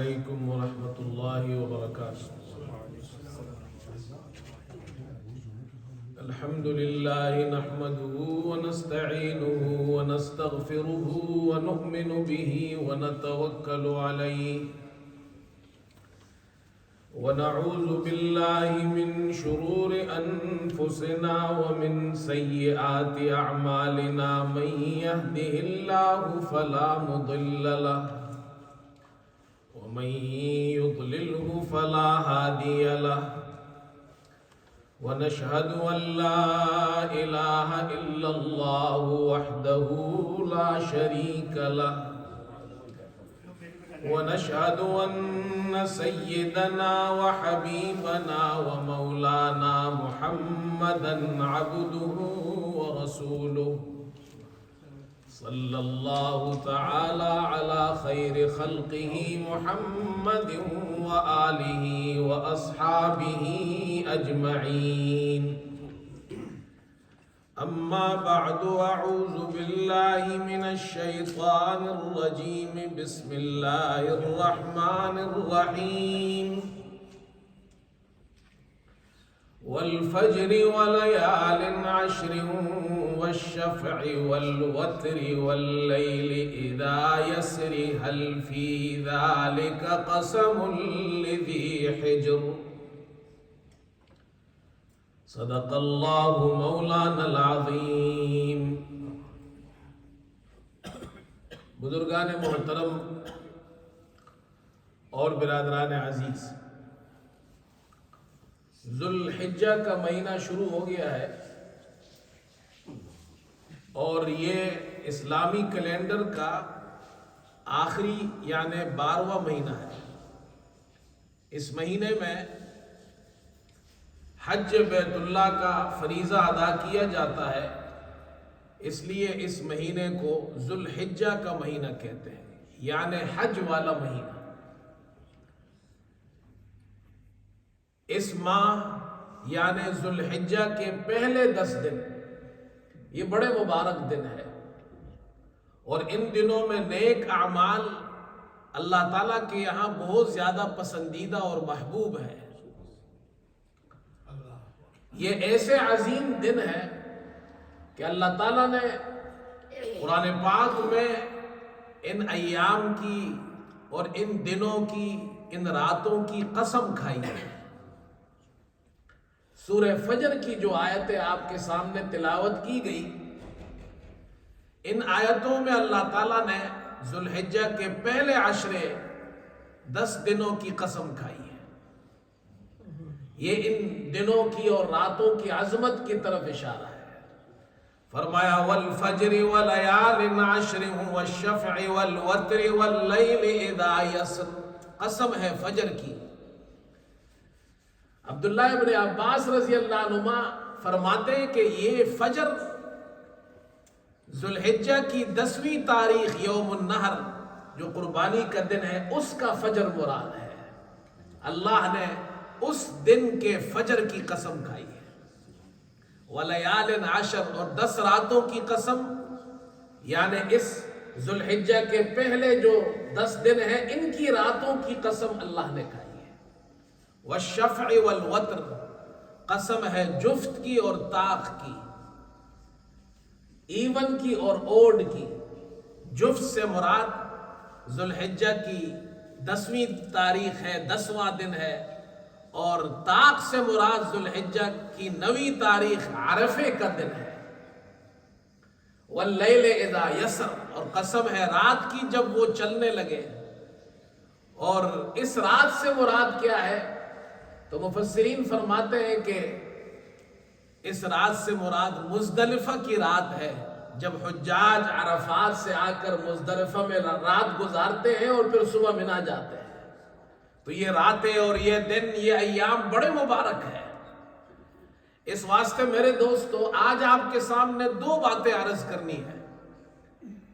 علیکم ورحمۃ اللہ وبرکاتہ۔ الحمد للہ نحمده ونستعینه ونستغفره ونؤمن به ونتوکل علیہ ونعوذ باللہ من شرور انفسنا ومن سیئات اعمالنا من يهده الله فلا مضل له ومن يضلله فلا هادي له ونشهد أن لا إله إلا الله وحده لا شريك له ونشهد أن سيدنا وحبيبنا ومولانا محمدا عبده ورسوله صلى الله تعالى على خير خلقه محمد وآله وأصحابه أجمعين أما بعد أعوذ بالله من الشيطان الرجيم بسم الله الرحمن الرحيم والفجر وليال عشر والشفع والوتر والليل إذا يسر هل في ذلك قسم لذي حجر صدق الله مولانا العظيم۔ بزرگان محترم اور برادران عزیز، ذو الحجہ کا مہینہ شروع ہو گیا ہے اور یہ اسلامی کیلنڈر کا آخری یعنی 12واں مہینہ ہے۔ اس مہینے میں حج بیت اللہ کا فریضہ ادا کیا جاتا ہے، اس لیے اس مہینے کو ذو الحجہ کا مہینہ کہتے ہیں، یعنی حج والا مہینہ۔ اس ماہ یعنی ذو الحجہ کے پہلے 10 دن یہ بڑے مبارک دن ہے، اور ان دنوں میں نیک اعمال اللہ تعالیٰ کے یہاں بہت زیادہ پسندیدہ اور محبوب ہے۔ یہ ایسے عظیم دن ہے کہ اللہ تعالیٰ نے قرآن پاک میں ان ایام کی اور ان دنوں کی، ان راتوں کی قسم کھائی ہے۔ سورہ فجر کی جو آیتیں آپ کے سامنے تلاوت کی گئی، ان آیتوں میں اللہ تعالیٰ نے ذو الحجہ کے پہلے 10 دنوں کی قسم کھائی ہے۔ یہ ان دنوں کی اور راتوں کی عظمت کی طرف اشارہ ہے۔ فرمایا والفجر وليال عشر والشفع والوتر واللیل اذا یسر، قسم ہے فجر کی۔ عبداللہ ابن عباس رضی اللہ عنہما فرماتے ہیں کہ یہ فجر ذو الحجہ کی 10ویں تاریخ یوم النحر جو قربانی کا دن ہے، اس کا فجر مراد ہے۔ اللہ نے اس دن کے فجر کی قسم کھائی ہے۔ ولیال عشر، اور 10 راتوں کی قسم، یعنی اس ذو الحجہ کے پہلے جو 10 دن ہیں ان کی راتوں کی قسم اللہ نے کھائی ہے۔ والشفع والوتر، قسم ہے جفت کی اور طاق کی، ایون کی اور اوڈ کی۔ جفت سے مراد ذو الحجہ کی 10ویں تاریخ ہے، 10واں دن ہے، اور طاق سے مراد ذو الحجہ کی 9ویں تاریخ عرفے کا دن ہے۔ واللیل اذا یسر، اور قسم ہے رات کی جب وہ چلنے لگے۔ اور اس رات سے مراد کیا ہے؟ تو مفسرین فرماتے ہیں کہ اس رات سے مراد مزدلفہ کی رات ہے، جب حجاج عرفات سے آ کر مزدلفہ میں رات گزارتے ہیں اور پھر صبح منا جاتے ہیں۔ تو یہ راتیں اور یہ دن، یہ ایام بڑے مبارک ہیں۔ اس واسطے میرے دوستو، آج آپ کے سامنے 2 باتیں عرض کرنی ہے۔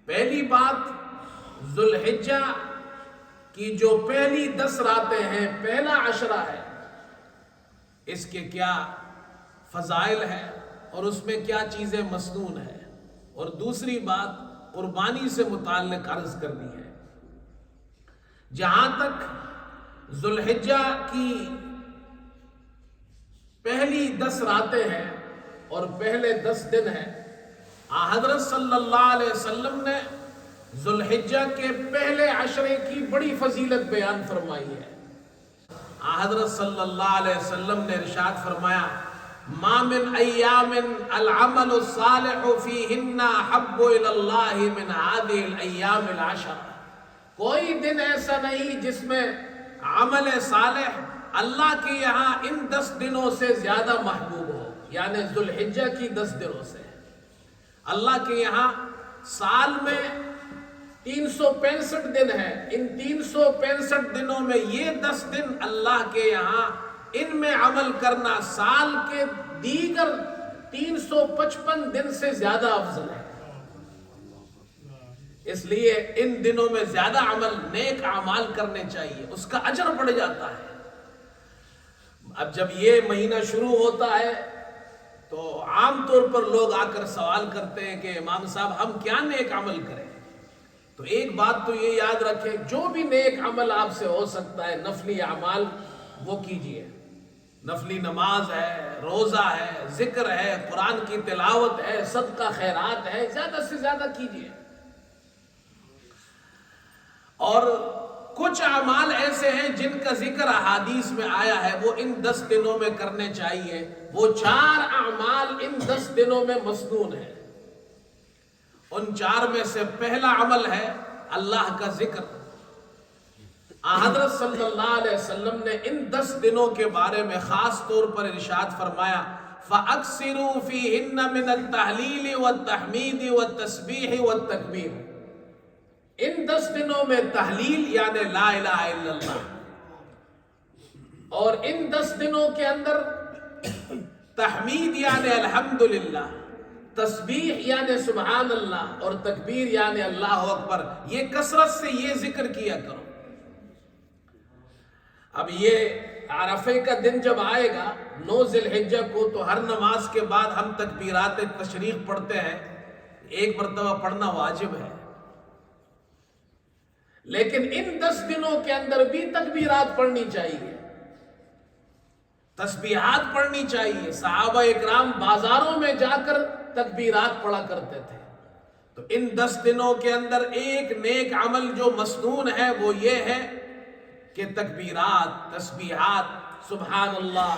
پہلی بات، ذو الحجہ کی جو پہلی 10 راتیں ہیں، پہلا عشرہ ہے، اس کے کیا فضائل ہیں اور اس میں کیا چیزیں مسنون ہیں، اور دوسری بات قربانی سے متعلق عرض کرنی ہے۔ جہاں تک ذوالحجہ کی پہلی 10 راتیں ہیں اور پہلے 10 دن ہیں، حضرت صلی اللہ علیہ وسلم نے ذوالحجہ کے پہلے عشرے کی بڑی فضیلت بیان فرمائی ہے۔ حضرت صلی اللہ علیہ وسلم نے ارشاد فرمایا، ما من ایام العمل الصالح فیہن احب الی اللہ من هذه الایام العشر، کوئی دن ایسا نہیں جس میں عمل صالح اللہ کے یہاں ان 10 دنوں سے زیادہ محبوب ہو، یعنی ذوالحجہ کی 10 دنوں سے۔ اللہ کے یہاں سال میں 365 دن ہے، ان 365 دنوں میں یہ 10 دن اللہ کے یہاں ان میں عمل کرنا سال کے دیگر 355 دن سے زیادہ افضل ہے۔ اس لیے ان دنوں میں زیادہ عمل، نیک اعمال کرنے چاہیے، اس کا اجر بڑھ جاتا ہے۔ اب جب یہ مہینہ شروع ہوتا ہے تو عام طور پر لوگ آ کر سوال کرتے ہیں کہ امام صاحب ہم کیا نیک عمل کریں؟ تو ایک بات تو یہ یاد رکھیں، جو بھی نیک عمل آپ سے ہو سکتا ہے، نفلی اعمال وہ کیجئے۔ نفلی نماز ہے، روزہ ہے، ذکر ہے، قرآن کی تلاوت ہے، صدقہ خیرات ہے، زیادہ سے زیادہ کیجئے۔ اور کچھ اعمال ایسے ہیں جن کا ذکر احادیث میں آیا ہے، وہ ان 10 دنوں میں کرنے چاہیے۔ وہ 4 اعمال ان 10 دنوں میں مسنون ہیں۔ ان 4 میں سے پہلا عمل ہے اللہ کا ذکر۔ حضرت صلی اللہ علیہ وسلم نے ان 10 دنوں کے بارے میں خاص طور پر ارشاد فرمایا، فَأَكْثِرُوا فِيهِنَّ مِنَ التَّحْلِيلِ وَالتَّحْمِيدِ وَالتَّسْبِيحِ وَالتَّكْبِيرِ، ان 10 دنوں میں تحلیل یعنی لا الہ الا اللہ، اور ان 10 دنوں کے اندر تحمید یعنی الحمدللہ، تسبیح یعنی سبحان اللہ، اور تکبیر یعنی اللہ اکبر، یہ کثرت سے یہ ذکر کیا کرو۔ اب یہ عرفے کا دن جب آئے گا 9 ذی الحجہ کو، تو ہر نماز کے بعد ہم تکبیرات تشریق پڑھتے ہیں، ایک مرتبہ پڑھنا واجب ہے۔ لیکن ان 10 دنوں کے اندر بھی تکبیرات پڑھنی چاہیے، تسبیحات پڑھنی چاہیے۔ صحابہ اکرام بازاروں میں جا کر تکبیرات پڑھا کرتے تھے۔ تو ان 10 دنوں کے اندر ایک نیک عمل جو مسنون ہے وہ یہ ہے کہ تکبیرات، تسبیحات، سبحان اللہ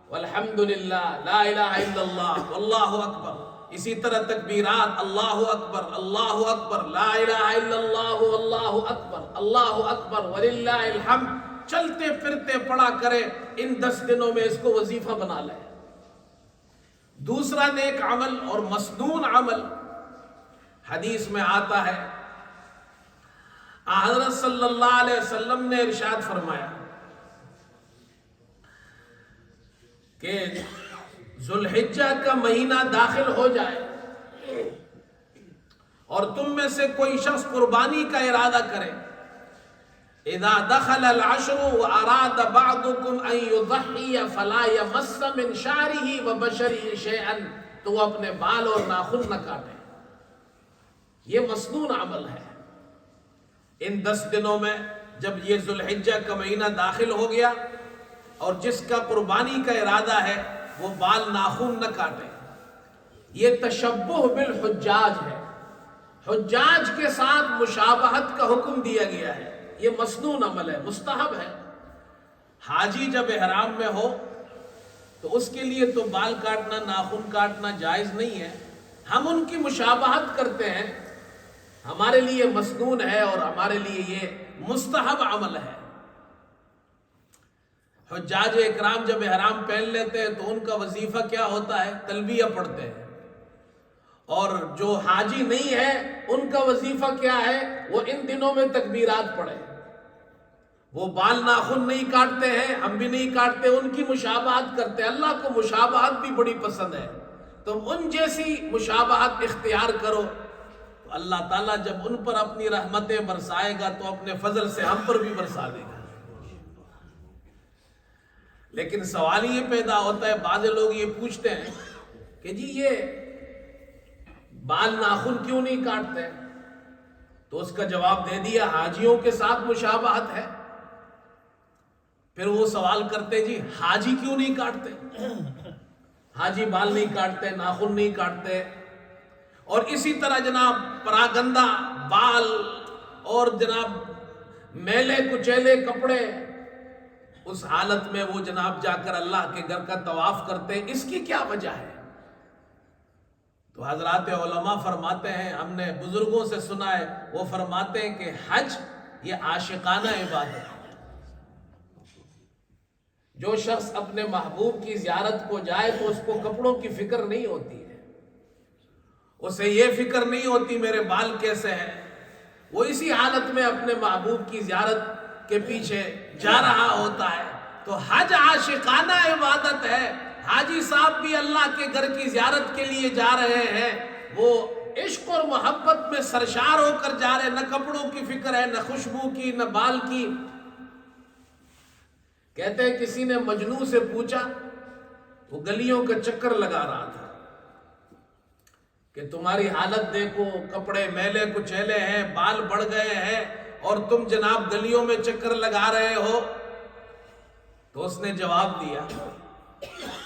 والحمدللہ، لا الہ الا اللہ واللہ اکبر، اسی طرح تکبیرات، اللہ اکبر، اللہ اکبر، لا الہ الا اللہ واللہ اکبر، اللہ اکبر وللہ الحمد، چلتے پھرتے پڑھا کرے۔ ان 10 دنوں میں اس کو وظیفہ بنا لے۔ دوسرا نیک عمل اور مسنون عمل حدیث میں آتا ہے، حضرت صلی اللہ علیہ وسلم نے ارشاد فرمایا کہ ذوالحجہ کا مہینہ داخل ہو جائے اور تم میں سے کوئی شخص قربانی کا ارادہ کرے، اذا دخل العشر واراد بعضكم ان يضحي فلا يمس من شعره وبشره شيئا، تو وہ اپنے بال اور ناخن نہ کاٹے۔ یہ مسنون عمل ہے۔ ان 10 دنوں میں جب یہ ذوالحجہ کا مہینہ داخل ہو گیا اور جس کا قربانی کا ارادہ ہے وہ بال ناخن نہ کاٹے، یہ تشبہ بالحجاج ہے، حجاج کے ساتھ مشابہت کا حکم دیا گیا ہے۔ یہ مسنون عمل ہے، مستحب ہے۔ حاجی جب احرام میں ہو تو اس کے لیے تو بال کاٹنا، ناخن کاٹنا جائز نہیں ہے، ہم ان کی مشابہت کرتے ہیں، ہمارے لیے مسنون ہے اور ہمارے لیے یہ مستحب عمل ہے۔ حجاج اکرام جب احرام پہن لیتے ہیں تو ان کا وظیفہ کیا ہوتا ہے؟ تلبیہ پڑھتے ہیں، اور جو حاجی نہیں ہے ان کا وظیفہ کیا ہے؟ وہ ان دنوں میں تکبیرات پڑھے۔ وہ بال ناخن نہیں کاٹتے ہیں، ہم بھی نہیں کاٹتے، ان کی مشابہت کرتے ہیں۔ اللہ کو مشابہت بھی بڑی پسند ہے، تم ان جیسی مشابہت اختیار کرو تو اللہ تعالیٰ جب ان پر اپنی رحمتیں برسائے گا تو اپنے فضل سے ہم پر بھی برسا دے گا۔ لیکن سوال یہ پیدا ہوتا ہے، بعض لوگ یہ پوچھتے ہیں کہ جی یہ بال ناخن کیوں نہیں کاٹتے؟ تو اس کا جواب دے دیا حاجیوں کے ساتھ مشابہت ہے۔ پھر وہ سوال کرتے جی حاجی کیوں نہیں کاٹتے؟ حاجی بال نہیں کاٹتے، ناخن نہیں کاٹتے، اور اسی طرح جناب پراگندہ بال اور جناب میلے کچیلے کپڑے، اس حالت میں وہ جناب جا کر اللہ کے گھر کا طواف کرتے ہیں، اس کی کیا وجہ ہے؟ تو حضرات علماء فرماتے ہیں، ہم نے بزرگوں سے سنا ہے، وہ فرماتے ہیں کہ حج یہ عاشقانہ عبادت ہے۔ جو شخص اپنے محبوب کی زیارت کو جائے تو اس کو کپڑوں کی فکر نہیں ہوتی ہے، اسے یہ فکر نہیں ہوتی میرے بال کیسے ہیں، وہ اسی حالت میں اپنے محبوب کی زیارت کے پیچھے جا رہا ہوتا ہے۔ تو حج عاشقانہ عبادت ہے۔ حاجی صاحب بھی اللہ کے گھر کی زیارت کے لیے جا رہے ہیں، وہ عشق اور محبت میں سرشار ہو کر جا رہے ہیں، نہ کپڑوں کی فکر ہے، نہ خوشبو کی، نہ بال کی۔ کہتے ہیں کسی نے مجنوں سے پوچھا، وہ گلیوں کا چکر لگا رہا تھا، کہ تمہاری حالت دیکھو، کپڑے میلے کچیلے ہیں، بال بڑھ گئے ہیں، اور تم جناب گلیوں میں چکر لگا رہے ہو۔ تو اس نے جواب دیا،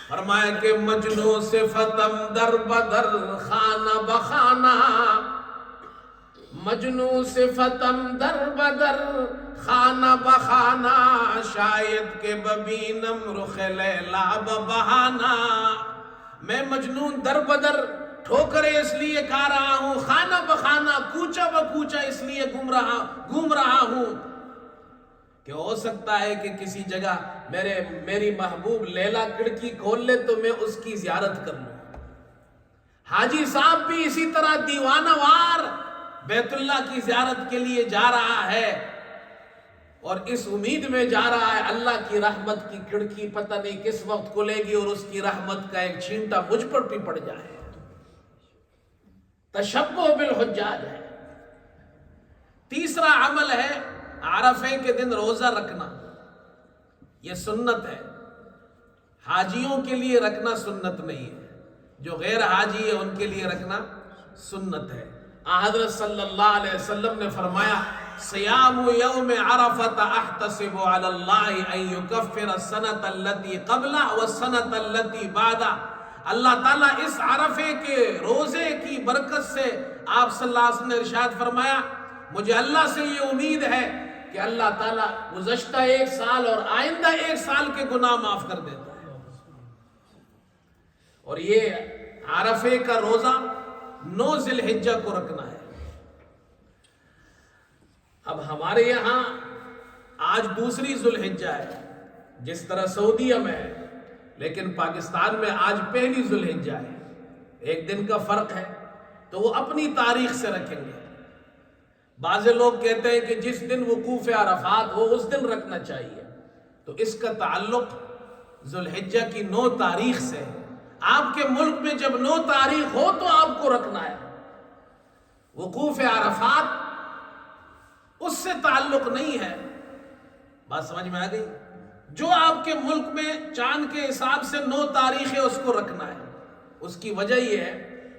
فرمایا کہ مجنوں صفتم در بدر خانہ بخانہ، مجنوں صفتم در بدر خانہ بخانہ، شاید کہ ببینم رخ لیلا ببہانہ۔ میں مجنون در بدر ٹھوکرے اس لیے کھا رہا ہوں، خانہ بخانہ کوچہ بکوچہ اس لیے گھوم رہا ہوں کہ ہو سکتا ہے کہ کسی جگہ میری محبوب لیلا کھڑکی کھول لے تو میں اس کی زیارت کر لوں۔ حاجی صاحب بھی اسی طرح دیوانہ وار بیت اللہ کی زیارت کے لیے جا رہا ہے، اور اس امید میں جا رہا ہے اللہ کی رحمت کی کھڑکی پتہ نہیں کس وقت کھلے گی اور اس کی رحمت کا ایک چھینٹا مجھ پر بھی پڑ جائے۔ تشبہ بالحجاج ہے۔ تیسرا عمل ہے عرفے کے دن روزہ رکھنا، یہ سنت ہے، حاجیوں کے لیے رکھنا سنت نہیں ہے، جو غیر حاجی ہے ان کے لیے رکھنا سنت ہے۔ حضرت صلی اللہ علیہ وسلم نے فرمایا، صیام یوم عرفۃ احتسب علی اللہ ان یکفر السنۃ التي قبلہ والسنۃ التي بعدہ۔ اللہ تعالیٰ اس عرفے کے روزے کی برکت سے، آپ صلی اللہ علیہ وسلم نے ارشاد فرمایا، مجھے اللہ سے یہ امید ہے کہ اللہ تعالیٰ گزشتہ ایک سال اور آئندہ ایک سال کے گناہ معاف کر دیتا ہے۔ اور یہ عرفے کا روزہ 9 ذی الحجہ کو رکھنا ہے۔ اب ہمارے یہاں آج دوسری ذی الحجہ ہے، جس طرح سعودیہ میں ہے، لیکن پاکستان میں آج پہلی ذی الحجہ ہے، ایک دن کا فرق ہے، تو وہ اپنی تاریخ سے رکھیں گے۔ بعض لوگ کہتے ہیں کہ جس دن وقوف عرفات ہو اس دن رکھنا چاہیے، تو اس کا تعلق ذی الحجہ کی 9 تاریخ سے ہے۔ آپ کے ملک میں جب 9 تاریخ ہو تو آپ کو رکھنا ہے، وقوف عرفات اس سے تعلق نہیں ہے۔ بات سمجھ میں آ گئی؟ جو آپ کے ملک میں چاند کے حساب سے 9 تاریخ ہے اس کو رکھنا ہے۔ اس کی وجہ یہ ہے،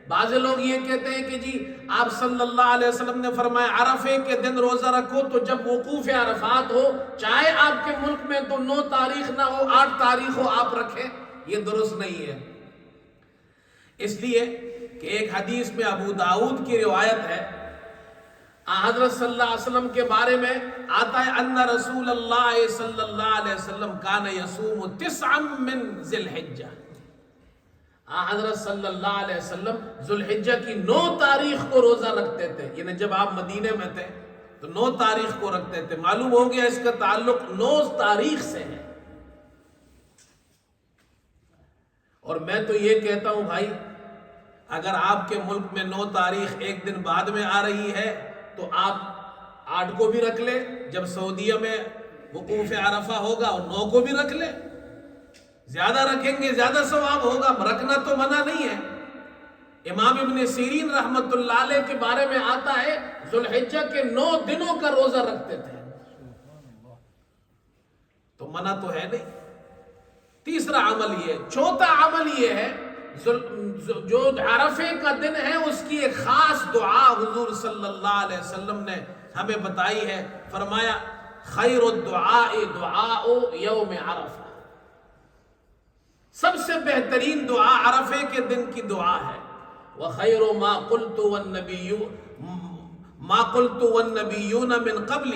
بعض لوگ یہ کہتے ہیں کہ جی آپ صلی اللہ علیہ وسلم نے فرمایا عرفے کے دن روزہ رکھو، تو جب وقوف عرفات ہو، چاہے آپ کے ملک میں تو 9 تاریخ نہ ہو، 8 تاریخ ہو، آپ رکھیں، یہ درست نہیں ہے۔ اس لیے کہ ایک حدیث میں ابو داؤد کی روایت ہے، حضرت صلی اللہ علیہ وسلم کے بارے میں آتا ہے، ان رسول اللہ صلی اللہ علیہ وسلم کان یصوم 9 من ذی الحجہ۔ حضرت صلی اللہ علیہ وسلم ذی الحجہ کی 9 تاریخ کو روزہ رکھتے تھے، یعنی جب آپ مدینے میں تھے تو 9 تاریخ کو رکھتے تھے۔ معلوم ہو گیا اس کا تعلق 9 تاریخ سے ہے۔ اور میں تو یہ کہتا ہوں بھائی، اگر آپ کے ملک میں 9 تاریخ ایک دن بعد میں آ رہی ہے تو آپ 8 کو بھی رکھ لیں، جب سعودیہ میں وقوف عرفہ ہوگا اور 9 کو بھی رکھ لیں، زیادہ رکھیں گے زیادہ ثواب ہوگا، رکھنا تو منع نہیں ہے۔ امام ابن سیرین رحمت اللہ علیہ کے بارے میں آتا ہے، ذی الحجہ کے 9 دنوں کا روزہ رکھتے تھے، تو منع تو ہے نہیں۔ تیسرا عمل یہ، چوتھا عمل یہ ہے، جو عرفے کا دن ہے اس کی ایک خاص دعا حضور صلی اللہ علیہ وسلم نے ہمیں بتائی ہے. فرمایا خیر الدعاء دعاء یوم عرفہ، سب سے بہترین دعا عرفے کے دن کی دعا ہے. وَخَيْرُ مَا قُلْتُ وَالنَّبِيُّونَ مِن قَبْلِ،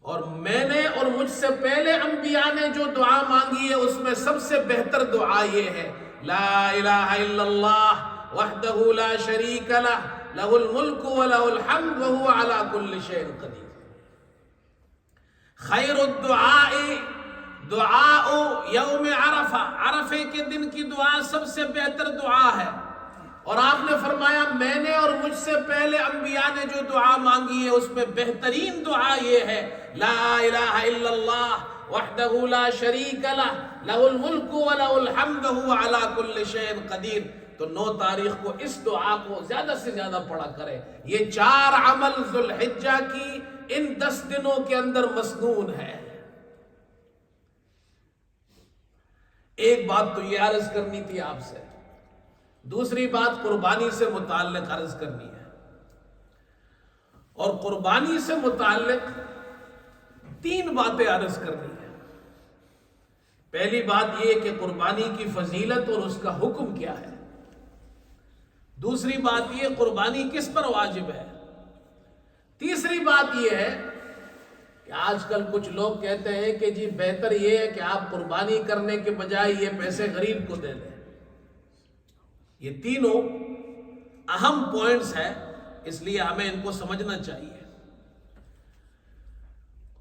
اور میں نے اور مجھ سے پہلے انبیاء نے جو دعا مانگی ہے اس میں سب سے بہتر دعا یہ ہے لا الہ الا اللہ وحدہ لا شریک لہ لہ الملک ولہ الحمد وہو علی کل شیء قدیر. خیر الدعاء دعاء یوم عرفہ، عرفے کے دن کی دعا سب سے بہتر دعا ہے. اور آپ نے فرمایا میں نے اور مجھ سے پہلے انبیاء نے جو دعا مانگی ہے اس میں بہترین دعا یہ ہے لا الہ الا اللہ وحدہ لا شریک لہ لہ الملک ولہ الحمد وہو علی کل شیء قدیر. تو 9 تاریخ کو اس دعا کو زیادہ سے زیادہ پڑھا کرے. یہ 4 عمل ذو الحجہ کی ان 10 دنوں کے اندر مسنون ہے. ایک بات تو یہ عرض کرنی تھی آپ سے، دوسری بات قربانی سے متعلق عرض کرنی ہے. اور قربانی سے متعلق 3 باتیں عرض کرنی ہے. پہلی بات یہ کہ قربانی کی فضیلت اور اس کا حکم کیا ہے. دوسری بات یہ قربانی کس پر واجب ہے. تیسری بات یہ ہے کہ آج کل کچھ لوگ کہتے ہیں کہ جی بہتر یہ ہے کہ آپ قربانی کرنے کے بجائے یہ پیسے غریب کو دے دیں. یہ تینوں اہم پوائنٹس ہیں، اس لیے ہمیں ان کو سمجھنا چاہیے.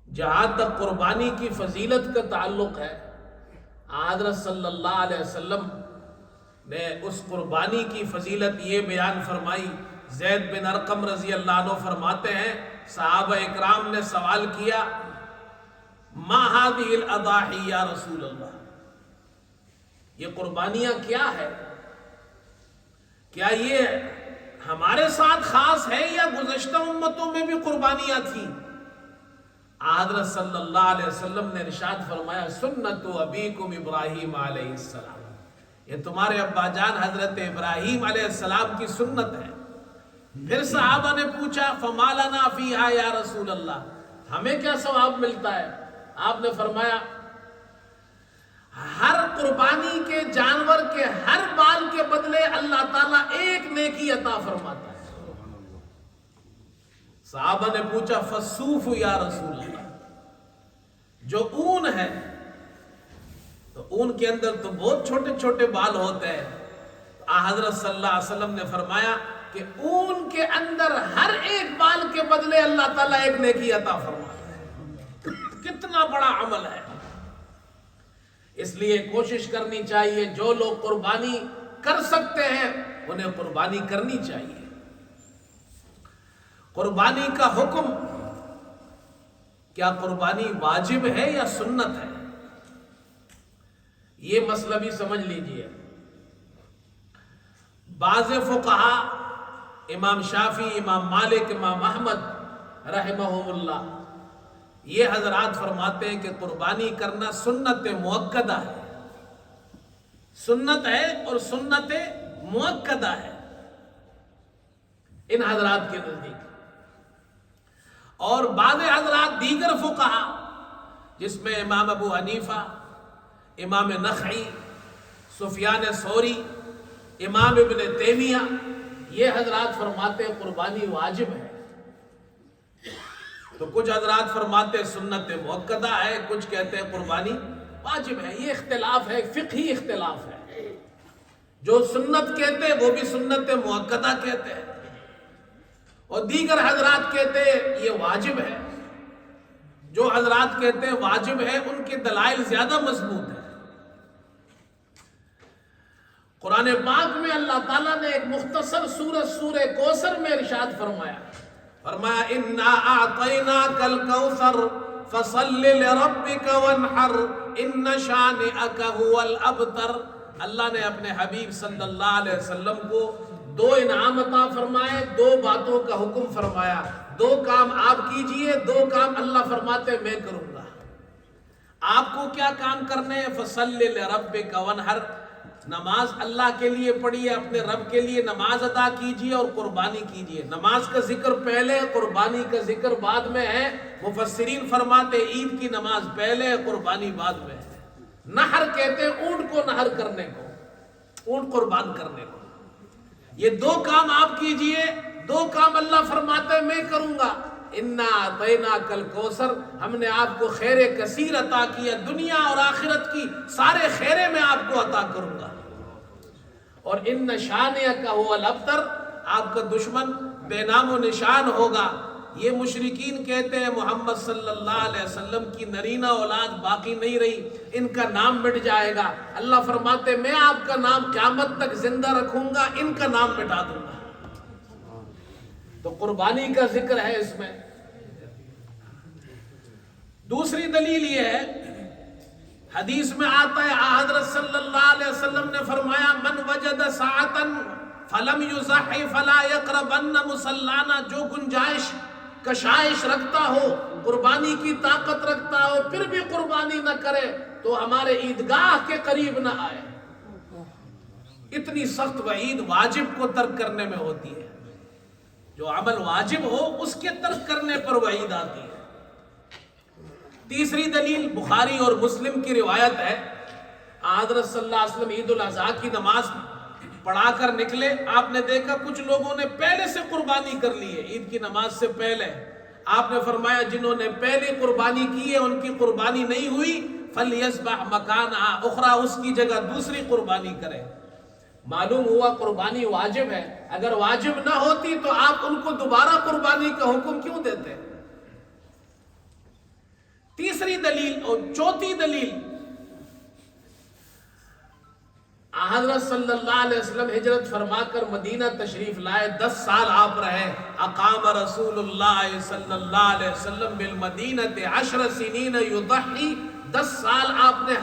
جہاں تک قربانی کی فضیلت کا تعلق ہے، حضرت صلی اللہ علیہ وسلم نے اس قربانی کی فضیلت یہ بیان فرمائی. زید بن ارقم رضی اللہ عنہ فرماتے ہیں صحابہ اکرام نے سوال کیا ما هذه الاضاحی یا رسول اللہ، یہ قربانیاں کیا ہے؟ کیا یہ ہمارے ساتھ خاص ہے یا گزشتہ امتوں میں بھی قربانیاں تھیں؟ حضرت صلی اللہ علیہ وسلم نے ارشاد فرمایا سنت ابیکم ابراہیم علیہ السلام، یہ تمہارے ابا جان حضرت ابراہیم علیہ السلام کی سنت ہے. پھر صحابہ نے پوچھا فما لنا فیہا یا رسول اللہ، ہمیں کیا ثواب ملتا ہے؟ آپ نے فرمایا ہر قربانی کے جانور کے ہر بال کے بدلے اللہ تعالیٰ ایک نیکی عطا فرماتا ہے. صحابہ نے پوچھا فالصوف یا رسول اللہ، جو اون ہے تو اون کے اندر تو بہت چھوٹے چھوٹے بال ہوتے ہیں. حضرت صلی اللہ علیہ وسلم نے فرمایا کہ اون کے اندر ہر ایک بال کے بدلے اللہ تعالیٰ ایک نیکی عطا فرماتا ہے. کتنا بڑا عمل ہے. اس لیے کوشش کرنی چاہیے جو لوگ قربانی کر سکتے ہیں انہیں قربانی کرنی چاہیے. قربانی کا حکم، کیا قربانی واجب ہے یا سنت ہے؟ یہ مسئلہ بھی سمجھ لیجئے. بعض فقہا امام شافعی، امام مالک، امام احمد رحمہم اللہ، یہ حضرات فرماتے ہیں کہ قربانی کرنا سنت مؤکدہ ہے. سنت ہے اور سنت مؤکدہ ہے ان حضرات کے نزدیک. اور بعض حضرات دیگر فقہا جس میں امام ابو حنیفہ، امام نخعی، سفیان ثوری، امام ابن تیمیہ، یہ حضرات فرماتے ہیں قربانی واجب ہے. تو کچھ حضرات فرماتے سنت مؤکدہ ہے، کچھ کہتے ہیں قربانی واجب ہے. یہ اختلاف ہے، فقہی اختلاف ہے. جو سنت کہتے ہیں وہ بھی سنت مؤکدہ کہتے ہیں، اور دیگر حضرات کہتے ہیں یہ واجب ہے. جو حضرات کہتے ہیں واجب ہے ان کے دلائل زیادہ مضبوط ہیں. قرآن پاک میں اللہ تعالیٰ نے ایک مختصر سورہ کوثر میں ارشاد فرمایا اِنَّا أَعْطَيْنَاكَ الْكَوْثَرَ فَصَلِّ لِرَبِّكَ وَانْحَرْ إِنَّ شَانِئَكَ هُوَ الْأَبْتَرُ. اللہ نے اپنے حبیب صلی اللہ علیہ وسلم کو 2 انعام عطا فرمائے، 2 باتوں کا حکم فرمایا. 2 کام آپ کیجئے، 2 کام اللہ فرماتے میں کروں گا. آپ کو کیا کام کرنے ہیں؟ فَصَلِّ لِرَبِّكَ وَانْحَرْ، نماز اللہ کے لیے پڑھیے، اپنے رب کے لیے نماز ادا کیجیے اور قربانی کیجیے۔ نماز کا ذکر پہلے، قربانی کا ذکر بعد میں ہے۔ مفسرین فرماتے عید کی نماز پہلے ہے، قربانی بعد میں ہے۔ نہر کہتے ہیں اونٹ کو نہر کرنے کو، اونٹ قربان کرنے کو۔ یہ دو کام آپ کیجئے، دو کام اللہ فرماتا ہے میں کروں گا۔ انا اعطیناک الکوثر، ہم نے آپ کو خیر کثیر عطا کیا، دنیا اور آخرت کی سارے خیرے میں آپ کو عطا کروں گا۔ اور ان شانئک هو الابتر، آپ کا دشمن بے نام و نشان ہوگا۔ یہ مشرکین کہتے ہیں محمد صلی اللہ علیہ وسلم کی نرینہ اولاد باقی نہیں رہی، ان کا نام مٹ جائے گا۔ اللہ فرماتے میں آپ کا نام قیامت تک زندہ رکھوں گا، ان کا نام مٹا دوں گا۔ تو قربانی کا ذکر ہے اس میں۔ دوسری دلیل یہ ہے، حدیث میں آتا ہے حضرت صلی اللہ علیہ وسلم نے فرمایا من وجد ساعتا فلم یضحی فلا یقربن مصلانا، جو گنجائش کشائش رکھتا ہو، قربانی کی طاقت رکھتا ہو، پھر بھی قربانی نہ کرے تو ہمارے عیدگاہ کے قریب نہ آئے۔ اتنی سخت وعید واجب کو ترک کرنے میں ہوتی ہے۔ جو عمل واجب ہو اس کے ترک کرنے پر وعید آتی ہے۔ تیسری دلیل بخاری اور مسلم کی روایت ہے، حضرت صلی اللہ علیہ وسلم عید الاضحیٰ کی نماز پڑھا کر نکلے، آپ نے دیکھا کچھ لوگوں نے پہلے سے قربانی کر لی ہے، عید کی نماز سے پہلے۔ آپ نے فرمایا جنہوں نے پہلے قربانی کی ہے ان کی قربانی نہیں ہوئی، فَلْيَذْبَحْ مَكَانَهَا اُخْرَى، اس کی جگہ دوسری قربانی کرے۔ معلوم ہوا قربانی واجب ہے، اگر واجب نہ ہوتی تو آپ ان کو دوبارہ قربانی کا حکم کیوں دیتے؟ تیسری دلیل اور چوتھی دلیل، حضرت صلی اللہ علیہ وسلم ہجرت فرما کر مدینہ تشریف لائے، 10 سال آپ رہے۔ اقام رسول اللہ صلی اللہ علیہ وسلم بالمدینہ 10 سنین یضحی، 10 سال آپ نے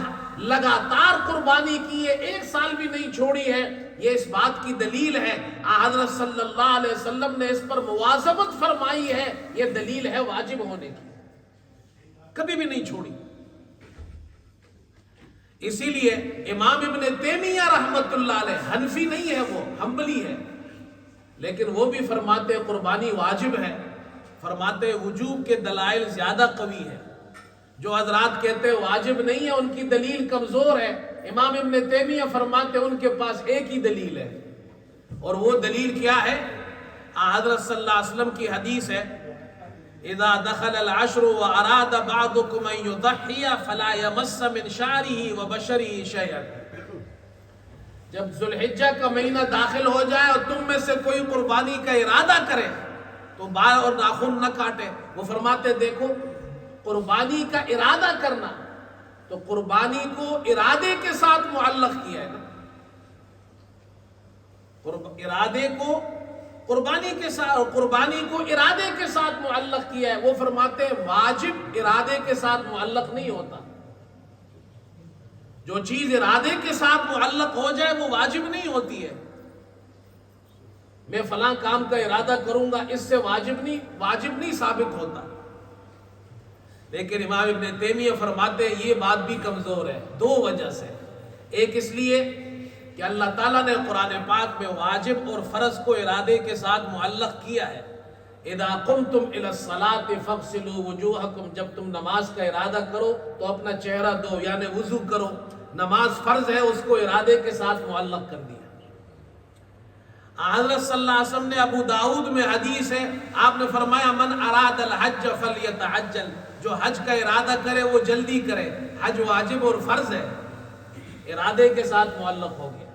لگاتار قربانی کی ہے، 1 سال بھی نہیں چھوڑی ہے۔ یہ اس بات کی دلیل ہے، حضرت صلی اللہ علیہ وسلم نے اس پر مواظبت فرمائی ہے، یہ دلیل ہے واجب ہونے کی، کبھی بھی نہیں چھوڑی۔ اسی لیے امام ابن تیمیہ رحمت اللہ علیہ حنفی نہیں ہے، وہ حنبلی ہے، لیکن وہ بھی فرماتے قربانی واجب ہے، فرماتے وجوب کے دلائل زیادہ قوی ہے۔ جو حضرات کہتے واجب نہیں ہے ان کی دلیل کمزور ہے، امام ابن تیمیہ فرماتے ان کے پاس ایک ہی دلیل ہے، اور وہ دلیل کیا ہے؟ حضرت صلی اللہ علیہ وسلم کی حدیث ہے اذا دخل العشر واراد بعضكم ان يضحي فلا يمس من شعره وبشره شيئا، جب ذو الحجہ کا مہینہ داخل ہو جائے اور تم میں سے کوئی قربانی کا ارادہ کرے تو بال اور ناخن نہ کاٹے۔ وہ فرماتے دیکھو قربانی کا ارادہ کرنا، تو قربانی کو ارادے کے ساتھ معلق کیا ہے نا، ارادے کو قربانی کے ساتھ، قربانی کو ارادے کے ساتھ معلق کیا ہے۔ وہ فرماتے ہیں واجب ارادے کے ساتھ معلق نہیں ہوتا، جو چیز ارادے کے ساتھ معلق ہو جائے وہ واجب نہیں ہوتی ہے۔ میں فلاں کام کا ارادہ کروں گا، اس سے واجب نہیں ثابت ہوتا۔ لیکن امام ابن تیمیہ فرماتے ہیں یہ بات بھی کمزور ہے، 2 وجہ سے۔ ایک اس لیے کہ اللہ تعالیٰ نے قرآن پاک میں واجب اور فرض کو ارادے کے ساتھ معلق کیا ہے۔ اذا قمتم الى الصلاة فاغسلوا وجوہکم، جب تم نماز کا ارادہ کرو تو اپنا چہرہ دھو، یعنی وضو کرو۔ نماز فرض ہے، اس کو ارادے کے ساتھ معلق کر دیا۔ حضرت صلی اللہ علیہ وسلم نے ابو داؤد میں حدیث ہے، آپ نے فرمایا من اراد الحج فلیتعجل، جو حج کا ارادہ کرے وہ جلدی کرے۔ حج واجب اور فرض ہے، ارادے کے ساتھ معلق ہو گیا،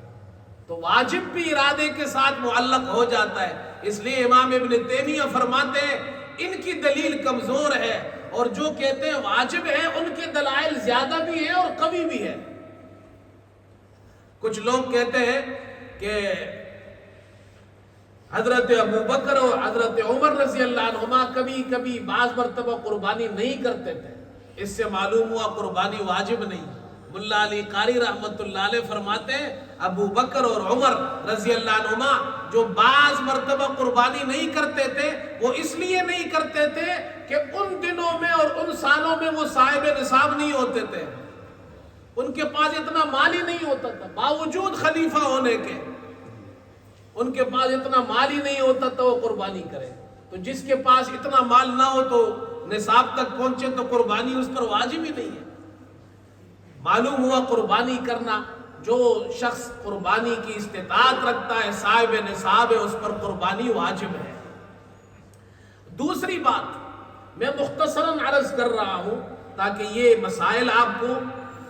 تو واجب بھی ارادے کے ساتھ معلق ہو جاتا ہے۔ اس لیے امام ابن تیمیہ فرماتے ہیں ان کی دلیل کمزور ہے، اور جو کہتے ہیں واجب ہے ان کے دلائل زیادہ بھی ہیں اور قوی بھی ہے۔ کچھ لوگ کہتے ہیں کہ حضرت ابو بکر اور حضرت عمر رضی اللہ عنہما کبھی کبھی بعض مرتبہ قربانی نہیں کرتے تھے، اس سے معلوم ہوا قربانی واجب نہیں۔ ملا علی قاری رحمت اللہ علیہ فرماتے ہیں ابو بکر اور عمر رضی اللہ عنہما جو بعض مرتبہ قربانی نہیں کرتے تھے، وہ اس لیے نہیں کرتے تھے کہ ان دنوں میں اور ان سالوں میں وہ صاحب نصاب نہیں ہوتے تھے۔ ان کے پاس اتنا مال ہی نہیں ہوتا تھا، باوجود خلیفہ ہونے کے ان کے پاس اتنا مال ہی نہیں ہوتا تھا وہ قربانی کرے۔ تو جس کے پاس اتنا مال نہ ہو تو نصاب تک پہنچے تو قربانی اس پر واجب ہی نہیں ہے۔ معلوم ہوا قربانی کرنا، جو شخص قربانی کی استطاعت رکھتا ہے، صاحب نصاب ہے، اس پر قربانی واجب ہے۔ دوسری بات میں مختصراً عرض کر رہا ہوں تاکہ یہ مسائل آپ کو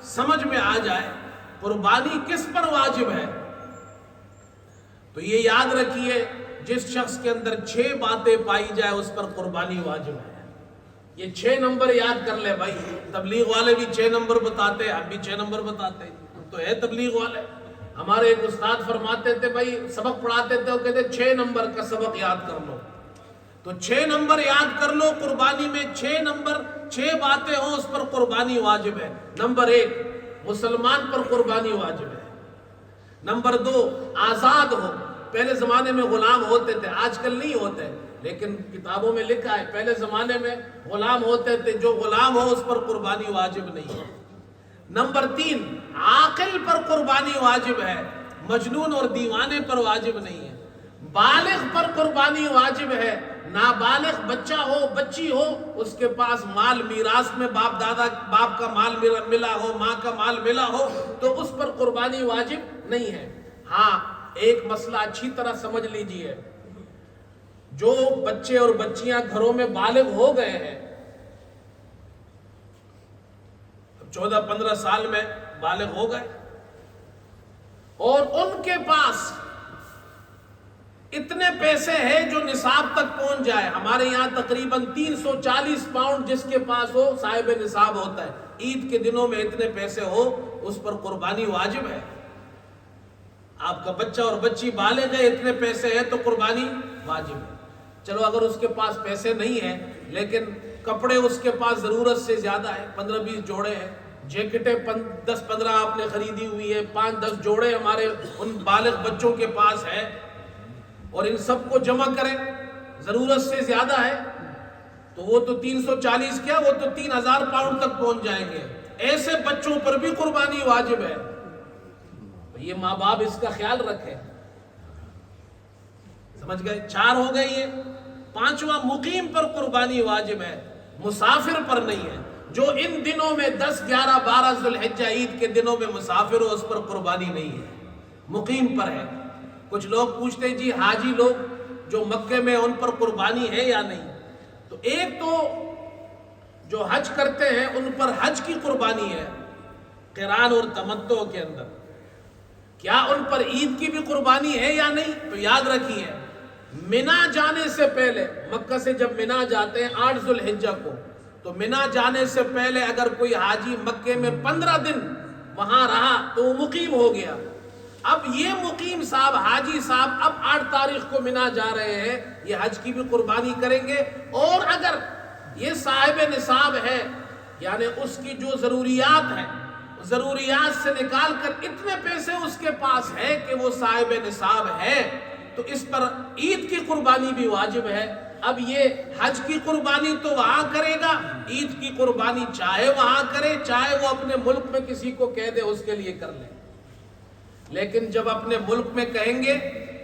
سمجھ میں آ جائے، قربانی کس پر واجب ہے۔ تو یہ یاد رکھیے، جس شخص کے اندر 6 باتیں پائی جائے اس پر قربانی واجب ہے۔ یہ 6 نمبر یاد کر لے بھائی، تبلیغ والے بھی 6 نمبر بتاتے، ہم بھی 6 نمبر بتاتے، تو ہے تبلیغ والے۔ ہمارے ایک استاد فرماتے تھے بھائی، سبق پڑھاتے تھے، وہ کہتے 6 نمبر کا سبق یاد کر لو۔ تو 6 نمبر یاد کر لو، قربانی میں 6 نمبر 6 باتیں ہوں اس پر قربانی واجب ہے۔ نمبر 1، مسلمان پر قربانی واجب ہے۔ نمبر 2، آزاد ہو۔ پہلے زمانے میں غلام ہوتے تھے، آج کل نہیں ہوتے، لیکن کتابوں میں لکھا ہے پہلے زمانے میں غلام ہوتے تھے، جو غلام ہو اس پر قربانی واجب نہیں ہے۔ نمبر 3، عاقل پر قربانی واجب ہے، مجنون اور دیوانے پر واجب نہیں ہے۔ بالغ پر قربانی واجب ہے، نابالغ بچہ ہو بچی ہو، اس کے پاس مال میراث میں باپ کا مال ملا ہو، ماں کا مال ملا ہو، تو اس پر قربانی واجب نہیں ہے۔ ہاں، ایک مسئلہ اچھی طرح سمجھ لیجئے، جو بچے اور بچیاں گھروں میں بالغ ہو گئے ہیں، 14-15 سال میں بالغ ہو گئے، اور ان کے پاس اتنے پیسے ہیں جو نصاب تک پہنچ جائے، ہمارے یہاں تقریباً 340 پاؤنڈ جس کے پاس ہو صاحب نصاب ہوتا ہے، عید کے دنوں میں اتنے پیسے ہو اس پر قربانی واجب ہے۔ آپ کا بچہ اور بچی بالغ ہے، اتنے پیسے ہیں تو قربانی واجب ہے۔ چلو اگر اس کے پاس پیسے نہیں ہیں لیکن کپڑے اس کے پاس ضرورت سے زیادہ ہے، 15-20 جوڑے ہیں، جیکٹیں 10-15 آپ نے خریدی ہوئی ہے، 5-10 جوڑے ہمارے ان بالغ بچوں کے پاس ہے، اور ان سب کو جمع کریں، ضرورت سے زیادہ ہے، تو وہ تو 340 کیا، وہ تو 3000 پاؤنڈ تک پہنچ جائیں گے۔ ایسے بچوں پر بھی قربانی واجب ہے۔ یہ ماں باپ اس کا خیال رکھے۔ سمجھ گئے؟ 4 ہو گئی ہے۔ 5واں، مقیم پر قربانی واجب ہے، مسافر پر نہیں ہے۔ جو ان دنوں میں 10، 11، 12 ذوالحجہ عید کے دنوں میں مسافر ہو اس پر قربانی نہیں ہے، مقیم پر ہے۔ کچھ لوگ پوچھتے ہیں جی حاجی لوگ جو مکے میں ان پر قربانی ہے یا نہیں؟ تو ایک تو جو حج کرتے ہیں ان پر حج کی قربانی ہے، قران اور تمتع کے اندر۔ کیا ان پر عید کی بھی قربانی ہے یا نہیں؟ تو یاد رکھیے، منا جانے سے پہلے، مکہ سے جب منا جاتے ہیں 8 ذوالحجہ کو، تو منا جانے سے پہلے اگر کوئی حاجی مکے میں 15 دن وہاں رہا تو وہ مقیم ہو گیا۔ اب یہ مقیم صاحب، حاجی صاحب، اب 8 تاریخ کو منا جا رہے ہیں، یہ حج کی بھی قربانی کریں گے۔ اور اگر یہ صاحب نصاب ہے، یعنی اس کی جو ضروریات ہیں، ضروریات سے نکال کر اتنے پیسے اس کے پاس ہے کہ وہ صاحب نصاب ہے، تو اس پر عید کی قربانی بھی واجب ہے۔ اب یہ حج کی قربانی تو وہاں کرے گا، عید کی قربانی چاہے وہاں کرے، چاہے وہ اپنے ملک میں کسی کو کہہ دے اس کے لیے کر لے۔ لیکن جب اپنے ملک میں کہیں گے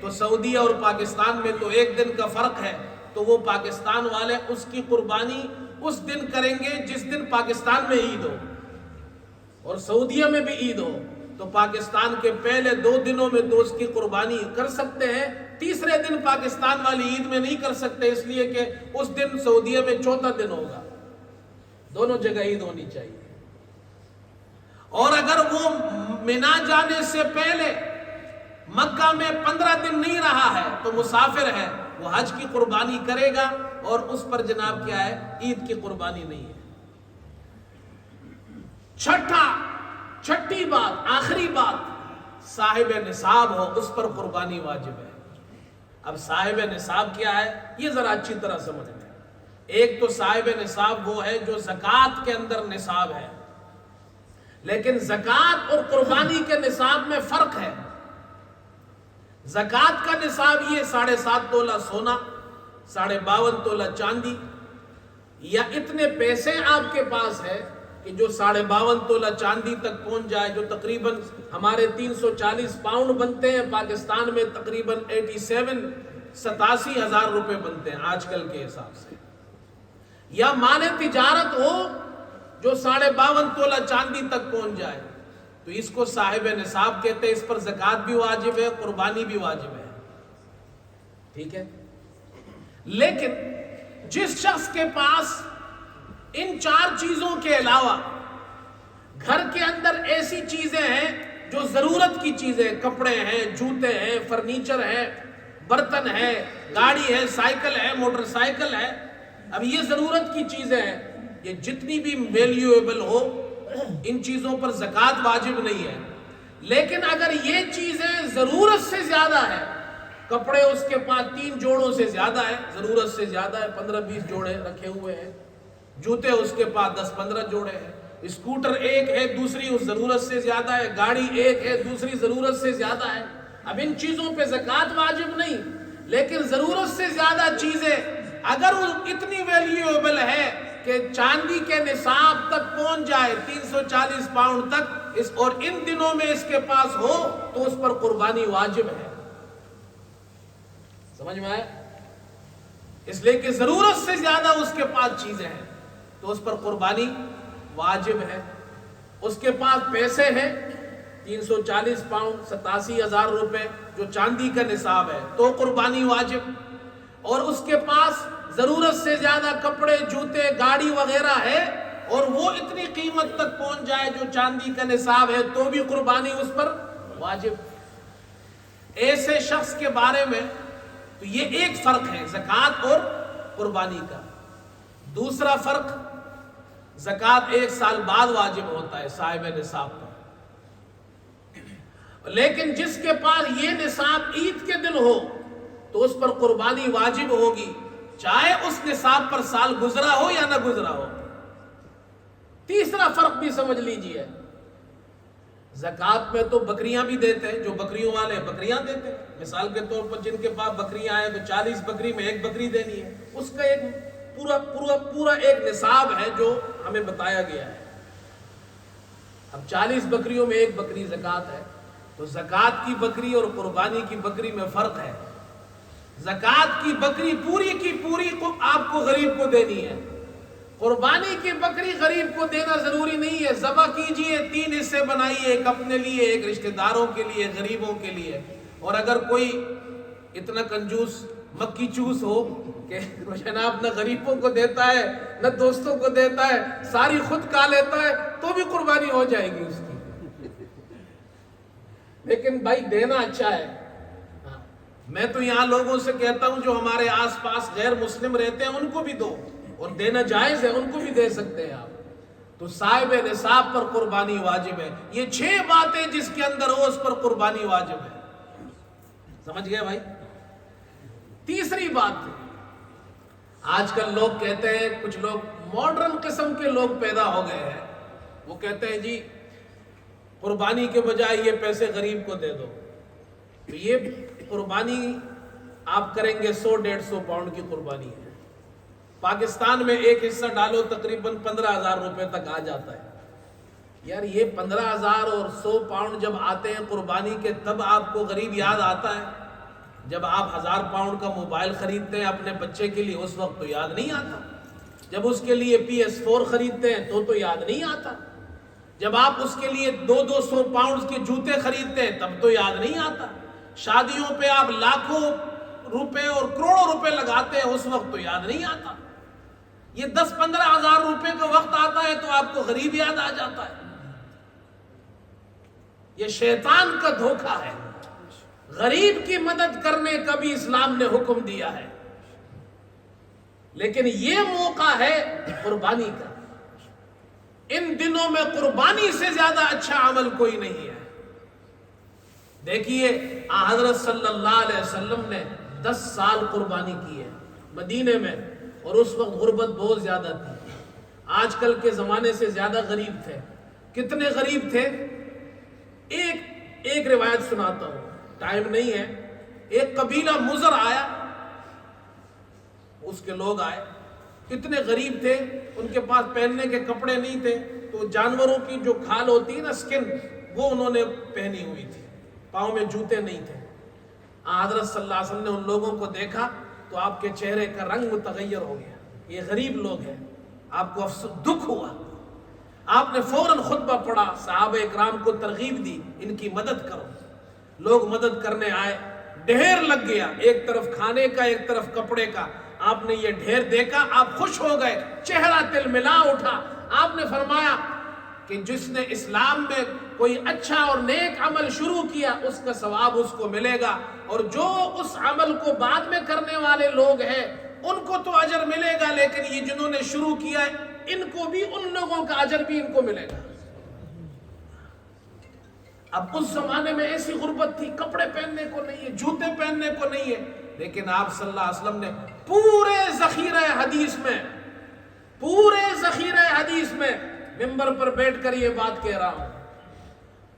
تو سعودیہ اور پاکستان میں تو 1 دن کا فرق ہے، تو وہ پاکستان والے اس کی قربانی اس دن کریں گے جس دن پاکستان میں عید ہو، اور سعودیہ میں بھی عید ہو، تو پاکستان کے پہلے 2 دنوں میں تو اس کی قربانی کر سکتے ہیں، تیسرے دن پاکستان والی عید میں نہیں کر سکتے، اس لیے کہ اس دن سعودیہ میں 4تھا دن ہوگا۔ دونوں جگہ عید ہونی چاہیے۔ اور اگر وہ منا جانے سے پہلے مکہ میں 15 دن نہیں رہا ہے تو مسافر ہے، وہ حج کی قربانی کرے گا، اور اس پر جناب کیا ہے، عید کی قربانی نہیں ہے۔ چھٹی بات، آخری بات، صاحب نصاب ہو اس پر قربانی واجب ہے۔ اب صاحب نصاب کیا ہے یہ ذرا اچھی طرح سمجھ لیں۔ ایک تو صاحب نصاب وہ ہے جو زکوٰۃ کے اندر نصاب ہے، لیکن زکوٰۃ اور قربانی کے نصاب میں فرق ہے۔ زکوٰۃ کا نصاب یہ 7.5 تولہ سونا، 52.5 تولہ چاندی، یا اتنے پیسے آپ کے پاس ہے کہ جو 52.5 تولہ چاندی تک پہنچ جائے، جو تقریباً ہمارے 340 پاؤنڈ بنتے ہیں، پاکستان میں تقریباً 87 ہزار روپے بنتے ہیں آج کل کے حساب سے، یا مال تجارت ہو جو 52.5 تولہ چاندی تک پہنچ جائے، تو اس کو صاحب نصاب کہتے ہیں، اس پر زکوٰۃ بھی واجب ہے، قربانی بھی واجب ہے، ٹھیک ہے۔ لیکن جس شخص کے پاس ان 4 چیزوں کے علاوہ گھر کے اندر ایسی چیزیں ہیں جو ضرورت کی چیزیں، کپڑے ہیں، جوتے ہیں، فرنیچر ہے، برتن ہے، گاڑی ہے، سائیکل ہے، موٹر سائیکل ہے، اب یہ ضرورت کی چیزیں ہیں، یہ جتنی بھی ویلیویبل ہو ان چیزوں پر زکوٰۃ واجب نہیں ہے۔ لیکن اگر یہ چیزیں ضرورت سے زیادہ ہے، کپڑے اس کے پاس 3 جوڑوں سے زیادہ ہے، ضرورت سے زیادہ ہے، 15-20 جوڑے رکھے ہوئے ہیں، جوتے اس کے پاس 10-15 جوڑے ہیں، اسکوٹر ایک ہے، دوسری اس ضرورت سے زیادہ ہے، گاڑی ایک ہے، دوسری ضرورت سے زیادہ ہے، اب ان چیزوں پہ زکوٰۃ واجب نہیں، لیکن ضرورت سے زیادہ چیزیں اگر وہ اتنی ویلیویبل ہے کہ چاندی کے نصاب تک پہنچ جائے 340 پاؤنڈ تک، اور ان دنوں میں اس کے پاس ہو تو اس پر قربانی واجب ہے۔ سمجھ میں آئے؟ اس لیے کہ ضرورت سے زیادہ اس کے پاس چیزیں ہیں تو اس پر قربانی واجب ہے۔ اس کے پاس پیسے ہیں 340 پاؤنڈ 87 ہزار روپے جو چاندی کا نصاب ہے تو قربانی واجب، اور اس کے پاس ضرورت سے زیادہ کپڑے، جوتے، گاڑی وغیرہ ہے اور وہ اتنی قیمت تک پہنچ جائے جو چاندی کا نصاب ہے تو بھی قربانی اس پر واجب۔ ایسے شخص کے بارے میں تو یہ ایک فرق ہے زکوٰۃ اور قربانی کا۔ دوسرا فرق، زکوٰۃ 1 سال بعد واجب ہوتا ہے صاحب نصاب پر، لیکن جس کے پاس یہ نصاب عید کے دن ہو تو اس پر قربانی واجب ہوگی، چاہے اس نصاب پر سال گزرا ہو یا نہ گزرا ہو۔ تیسرا فرق بھی سمجھ لیجئے، زکوٰۃ میں تو بکریاں بھی دیتے ہیں، جو بکریوں والے بکریاں دیتے ہیں، مثال کے طور پر جن کے پاس بکریاں ہیں تو 40 بکری میں 1 بکری دینی ہے، اس کا ایک پورا ایک نصاب ہے جو ہمیں بتایا گیا ہے۔ اب 40 بکریوں میں 1 بکری زکوٰۃ ہے، تو زکوٰۃ کی بکری اور قربانی کی بکری میں فرق ہے۔ زکوٰۃ کی بکری پوری کی پوری کو آپ کو غریب کو دینی ہے، قربانی کی بکری غریب کو دینا ضروری نہیں ہے، ذبح کیجئے، 3 حصے بنائیے، ایک اپنے لیے، ایک رشتہ داروں کے لیے، غریبوں کے لیے، اور اگر کوئی اتنا کنجوس مکی چوس ہو کہ جناب نہ غریبوں کو دیتا ہے نہ دوستوں کو دیتا ہے، ساری خود کھا لیتا ہے، تو بھی قربانی ہو جائے گی اس کی، لیکن بھائی دینا اچھا ہے۔ میں تو یہاں لوگوں سے کہتا ہوں جو ہمارے آس پاس غیر مسلم رہتے ہیں ان کو بھی دو، اور دینا جائز ہے، ان کو بھی دے سکتے ہیں آپ، تو صاحب نصاب پر قربانی واجب ہے۔ یہ 6 باتیں جس کے اندر ہو اس پر قربانی واجب ہے، سمجھ گئے بھائی؟ تیسری بات، آج کل لوگ کہتے ہیں، کچھ لوگ ماڈرن قسم کے لوگ پیدا ہو گئے ہیں، وہ کہتے ہیں جی قربانی کے بجائے یہ پیسے غریب کو دے دو، تو یہ قربانی آپ کریں گے 100-150 پاؤنڈ کی قربانی ہے، پاکستان میں ایک حصہ ڈالو تقریباً 15,000 روپے تک آ جاتا ہے۔ یار یہ 15,000 اور 100 پاؤنڈ جب آتے ہیں قربانی کے، تب آپ کو غریب یاد آتا ہے؟ جب آپ 1000 پاؤنڈ کا موبائل خریدتے ہیں اپنے بچے کے لیے اس وقت تو یاد نہیں آتا، جب اس کے لیے PS4 خریدتے ہیں تو یاد نہیں آتا، جب آپ اس کے لیے 200 پاؤنڈ کے جوتے خریدتے ہیں تب تو یاد نہیں آتا، شادیوں پہ آپ لاکھوں روپے اور کروڑوں روپے لگاتے ہیں اس وقت تو یاد نہیں آتا، یہ 10-15 ہزار روپے کا وقت آتا ہے تو آپ کو غریب یاد آ جاتا ہے۔ یہ شیطان کا دھوکہ ہے، غریب کی مدد کرنے کا بھی اسلام نے حکم دیا ہے، لیکن یہ موقع ہے قربانی کا، ان دنوں میں قربانی سے زیادہ اچھا عمل کوئی نہیں ہے۔ دیکھیے حضرت صلی اللہ علیہ وسلم نے 10 سال قربانی کی ہے مدینے میں، اور اس وقت غربت بہت زیادہ تھی، آج کل کے زمانے سے زیادہ غریب تھے۔ کتنے غریب تھے؟ ایک روایت سناتا ہوں، ٹائم نہیں ہے۔ ایک قبیلہ مضر آیا، اس کے لوگ آئے، اتنے غریب تھے، ان کے پاس پہننے کے کپڑے نہیں تھے، تو جانوروں کی جو کھال ہوتی ہے نا، سکن، وہ انہوں نے پہنی ہوئی تھی، پاؤں میں جوتے نہیں تھے۔ حضرت صلی اللہ علیہ وسلم نے ان لوگوں کو دیکھا تو آپ کے چہرے کا رنگ متغیر ہو گیا، یہ غریب لوگ ہیں، آپ کو دکھ ہوا۔ آپ نے فوراً خطبہ پڑھا، صحابہ اکرام کو ترغیب دی، ان کی مدد کرو۔ لوگ مدد کرنے آئے، ڈھیر لگ گیا، ایک طرف کھانے کا ایک طرف کپڑے کا۔ آپ نے یہ ڈھیر دیکھا، آپ خوش ہو گئے، چہرہ تلملا اٹھا۔ آپ نے فرمایا کہ جس نے اسلام میں کوئی اچھا اور نیک عمل شروع کیا اس کا ثواب اس کو ملے گا، اور جو اس عمل کو بعد میں کرنے والے لوگ ہیں ان کو تو اجر ملے گا، لیکن یہ جنہوں نے شروع کیا ہے ان کو بھی، ان لوگوں کا اجر بھی ان کو ملے گا۔ اب اس زمانے میں ایسی غربت تھی، کپڑے پہننے کو نہیں ہے، جوتے پہننے کو نہیں ہے، لیکن آپ صلی اللہ علیہ وسلم نے پورے ذخیرہ حدیث میں منبر پر بیٹھ کر یہ بات کہہ رہا ہوں،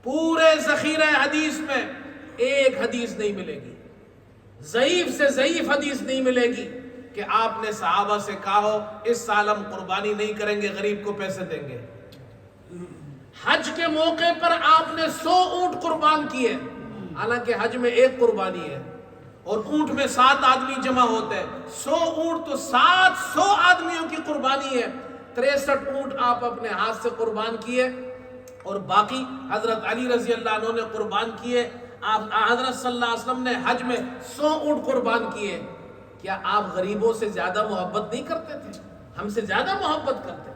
پورے ذخیرہ حدیث میں ایک حدیث نہیں ملے گی، ضعیف سے ضعیف حدیث نہیں ملے گی کہ آپ نے صحابہ سے کہا ہو اس سال ہم قربانی نہیں کریں گے، غریب کو پیسے دیں گے۔ حج کے موقع پر آپ نے 100 اونٹ قربان کیے، حالانکہ حج میں ایک قربانی ہے اور اونٹ میں 7 آدمی جمع ہوتے ہیں، 100 اونٹ تو 700 آدمیوں کی قربانی ہے۔ 63 اونٹ آپ اپنے ہاتھ سے قربان کیے، اور باقی حضرت علی رضی اللہ عنہ نے قربان کیے۔ آپ حضرت صلی اللہ علیہ وسلم نے حج میں 100 اونٹ قربان کیے۔ کیا آپ غریبوں سے زیادہ محبت نہیں کرتے تھے؟ ہم سے زیادہ محبت کرتے تھے۔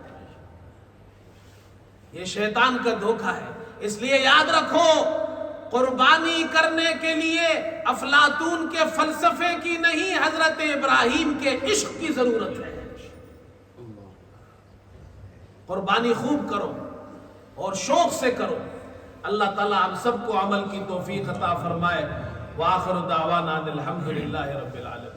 یہ شیطان کا دھوکہ ہے، اس لیے یاد رکھو، قربانی کرنے کے لیے افلاطون کے فلسفے کی نہیں، حضرت ابراہیم کے عشق کی ضرورت ہے۔ قربانی خوب کرو اور شوق سے کرو۔ اللہ تعالیٰ ہم سب کو عمل کی توفیق عطا فرمائے۔ وآخر دعوانا الحمدللہ رب العالمین۔